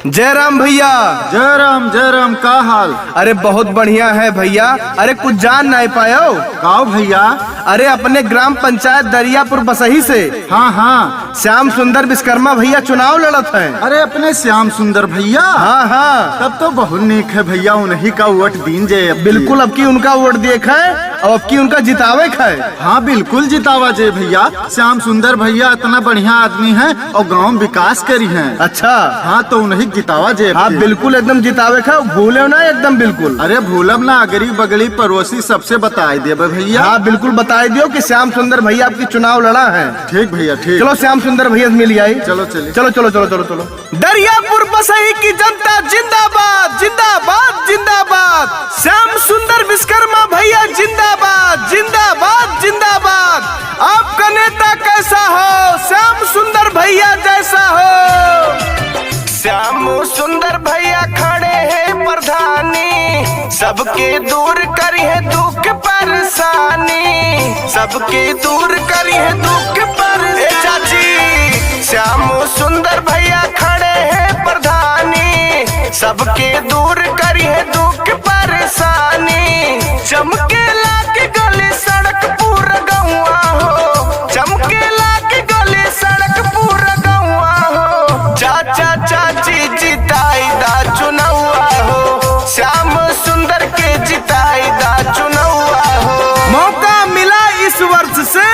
जय राम भैया। जय राम का हाल? अरे बहुत बढ़िया है भैया। अरे कुछ जान नहीं पायो काओ भैया? अरे अपने ग्राम पंचायत दरियापुर बसही से हाँ श्याम सुंदर विश्वकर्मा भैया चुनाव लड़त है। अरे अपने श्याम सुंदर भैया? हाँ तब तो बहुत नीक है भैया, उन्हीं का वोट दीन जे। बिल्कुल अब की उनका वोट देख है और अब की उनका जितावे है। हाँ बिल्कुल जितावा जे भैया। श्याम सुंदर भैया इतना बढ़िया आदमी है और गाँव विकास करी है। अच्छा हाँ तो उन्हीं जितावा जे। हाँ बिल्कुल एकदम जितावे है, भूले ना एकदम बिल्कुल। अरे भूलब ना, अगली बगली पड़ोसी सबसे बताए दे भैया। हाँ बिल्कुल बताए दियो कि श्याम सुंदर भैया आपकी चुनाव लड़ा है। ठीक भैया ठीक। चलो श्याम सुंदर भैया मिल आई। चलो चलिए। चलो चलो चलो चलो चलो। दरियापुर बसही की जनता जिंदाबाद जिंदाबाद जिंदाबाद। श्याम सुंदर विश्वकर्मा भैया जिंदाबाद जिंदाबाद जिंदाबाद। आपका नेता कैसा हो? श्याम सुंदर भैया जैसा हो। श्याम सुंदर भैया खड़े हैं प्रधानी, सबके दूर करी है दुख परेशानी, सबके दूर करी है दुख परेशानी। श्याम सुंदर भैया खड़े हैं प्रधानी, सबके दूर करी है दुख परेशानी। चमकेला के गले सड़क पूरा गौआ हो, चमकेला के गले सड़क पूरा गौआ हो। चाचा चाची जिताई दा चुनौआ हो, श्याम सुंदर के जिताई दा चुनौआ हो। मौका मिला इस वर्ष से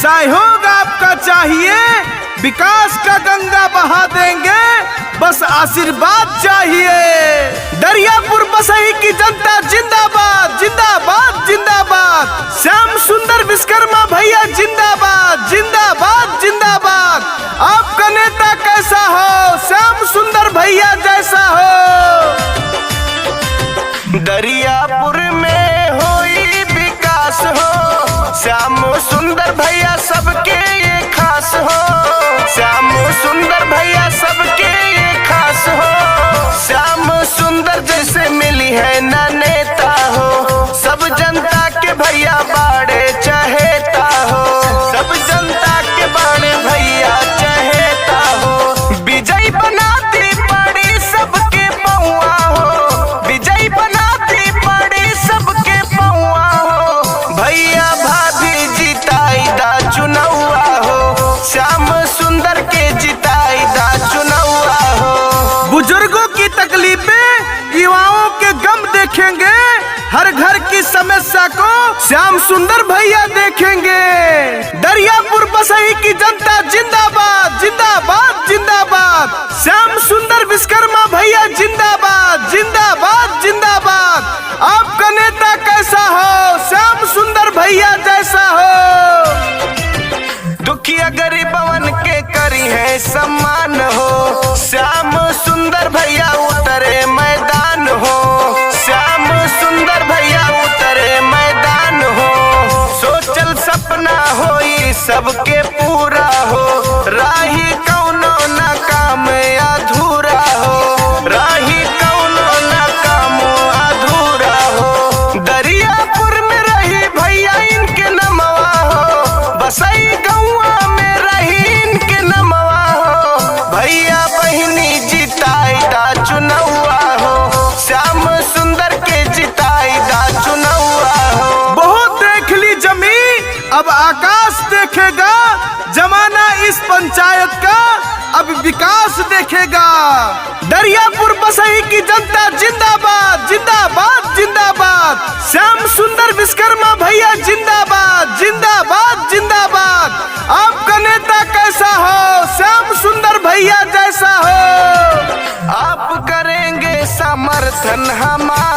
सहयोग आपका चाहिए, विकास का गंगा बहा देंगे, बस आशीर्वाद चाहिए। दरियापुर बसही की जनता जिंदाबाद जिंदाबाद जिंदाबाद। श्याम सुंदर विश्वकर्मा भैया जिंदाबाद जिंदाबाद जिंदाबाद। आपका नेता कैसा हो? श्याम सुंदर भैया जैसा हो। दरियापुर में होई विकास हो, श्याम सुंदर भैया सबके ये खास हो, श्याम सुंदर भैया सबके ये खास हो। श्याम सुंदर जैसे मिली है ना नेता हो, सब जनता के भैया बाड़े चहेता हो, सब जनता के बाड़े भैया चहेता हो। विजय बनाती पड़ी सबके पौआ हो, विजय बनाती पड़ी सबके पौआ हो। भैया भाभी जिताई दा चुनौआ हो, श्याम सुंदर के जिताई दा चुनौआ हो। बुजुर्गों की तकलीफें युवाओं के गम देखेंगे, हर घर की समस्या को श्याम सुंदर भैया देखेंगे। दरियापुर बसही की जनता जिंदाबाद जिंदाबाद जिंदाबाद। श्याम सुंदर विश्वकर्मा भैया जिंदाबाद जिंदाबाद जिंदाबाद। आपका नेता कैसा हो? श्याम सुंदर भैया जैसा हो। दुखिया गरीबवन के करी है सम्मान हो, श्याम सुंदर भैया उतरे मैदान हो, श्याम सुंदर भैया उतरे मैदान हो। सोचल सपना होई सबके पूरा हो, राही कौनो ना काम अधूरा हो, राही कौनो ना काम अधूरा हो। दरियापुर में रही भैया इनके नमवा हो, बसई गौआ में रही इनके नमवा हो। भैया बहिनी जिताई दा चुनौआ हो, श्याम सुंदर के जिताई दा चुनौआ हो। बहुत देख ली जमी अब आकाश देखेगा, जमाना इस पंचायत का अब विकास देखेगा। दरियापुर बसही की जनता जिंदाबाद जिंदाबाद जिंदाबाद। श्याम सुंदर विश्वकर्मा भैया जिंदाबाद जिंदाबाद जिंदाबाद। आपका नेता कैसा हो? श्याम सुंदर भैया जैसा हो। आप करेंगे समर्थन हमारा।